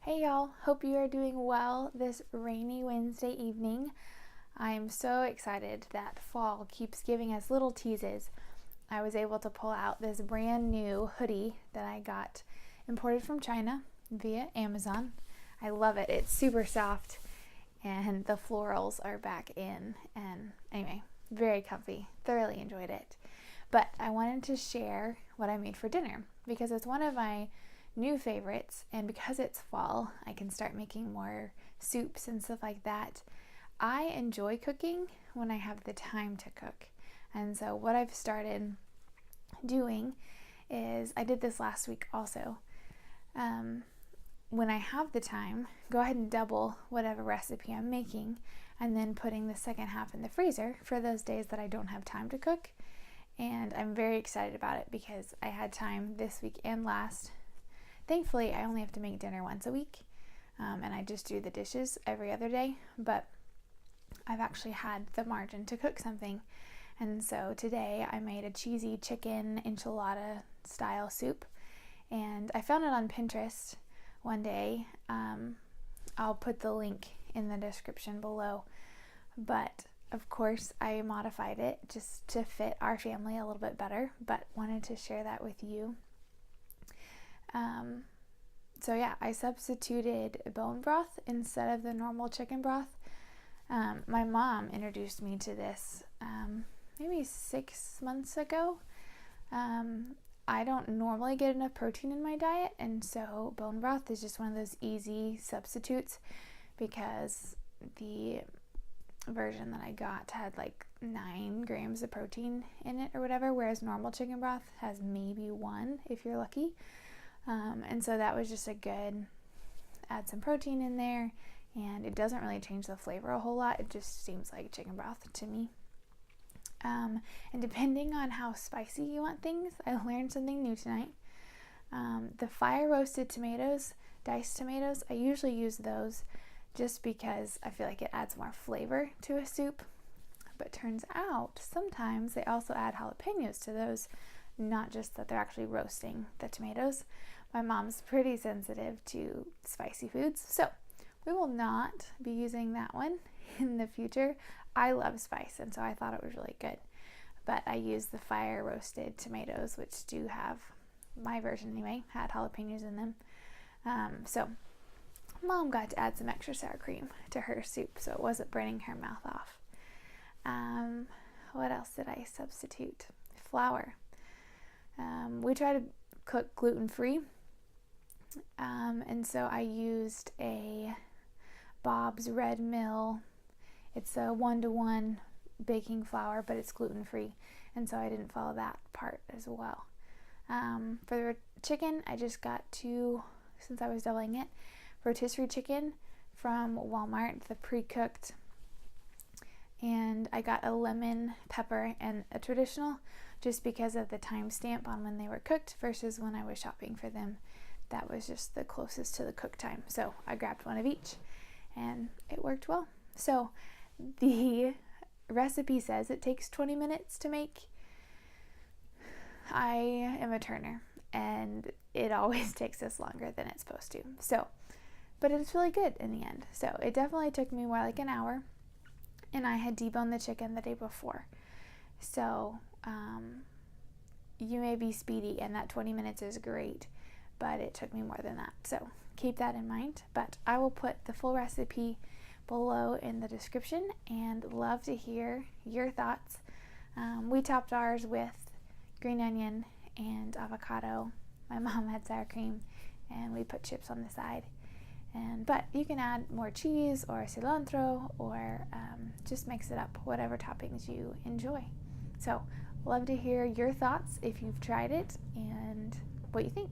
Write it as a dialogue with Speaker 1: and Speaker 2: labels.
Speaker 1: Hey y'all, hope you are doing well this rainy Wednesday evening. I'm so excited that fall keeps giving us little teases. I was able to pull out this brand new hoodie that I got imported from China via Amazon. I love it. It's super soft and the florals are back in, and anyway, very comfy. Thoroughly enjoyed it. But I wanted to share what I made for dinner because it's one of my new favorites, and because it's fall, I can start making more soups and stuff like that. I enjoy cooking when I have the time to cook, and so what I've started doing is, I did this last week also, when I have the time, go ahead and double whatever recipe I'm making, and then putting the second half in the freezer for those days that I don't have time to cook. And I'm very excited about it because I had time this week and last. Thankfully, I only have to make dinner once a week, and I just do the dishes every other day, but I've actually had the margin to cook something. And so today I made a cheesy chicken enchilada style soup, and I found it on Pinterest one day. I'll put the link in the description below, but of course I modified it just to fit our family a little bit better, but wanted to share that with you. So yeah, I substituted bone broth instead of the normal chicken broth. My mom introduced me to this maybe 6 months ago. I don't normally get enough protein in my diet, and so bone broth is just one of those easy substitutes because the version that I got had like 9 grams of protein in it or whatever, whereas normal chicken broth has maybe 1 if you're lucky. And so that was just a good, add some protein in there, and it doesn't really change the flavor a whole lot. It just seems like chicken broth to me. And depending on how spicy you want things, I learned something new tonight. The fire roasted tomatoes, diced tomatoes, I usually use those just because I feel like it adds more flavor to a soup. But turns out sometimes they also add jalapenos to those, not just that they're actually roasting the tomatoes. My mom's pretty sensitive to spicy foods, so we will not be using that one in the future. I love spice, and so I thought it was really good. But I used the fire roasted tomatoes, which do have, my version anyway, had jalapenos in them. So Mom got to add some extra sour cream to her soup, so it wasn't burning her mouth off. What else did I substitute? Flour. We try to cook gluten-free, and so I used a Bob's Red Mill. It's a 1-to-1 baking flour, but it's gluten-free, and so I didn't follow that part as well. For the chicken, I just got 2, since I was doubling it, rotisserie chicken from Walmart, the pre-cooked, and I got a lemon, pepper, and a traditional, just because of the timestamp on when they were cooked versus when I was shopping for them. That was just the closest to the cook time, so I grabbed one of each, and it worked well. So the recipe says it takes 20 minutes to make. I am a turner, and it always takes us longer than it's supposed to. So, but it's really good in the end. So it definitely took me more like an hour, and I had deboned the chicken the day before. So you may be speedy, and that 20 minutes is great, but it took me more than that. So keep that in mind. But I will put the full recipe below in the description, and love to hear your thoughts. We topped ours with green onion and avocado. My mom had sour cream, and we put chips on the side. But you can add more cheese or cilantro, or just mix it up, whatever toppings you enjoy. So love to hear your thoughts if you've tried it and what you think.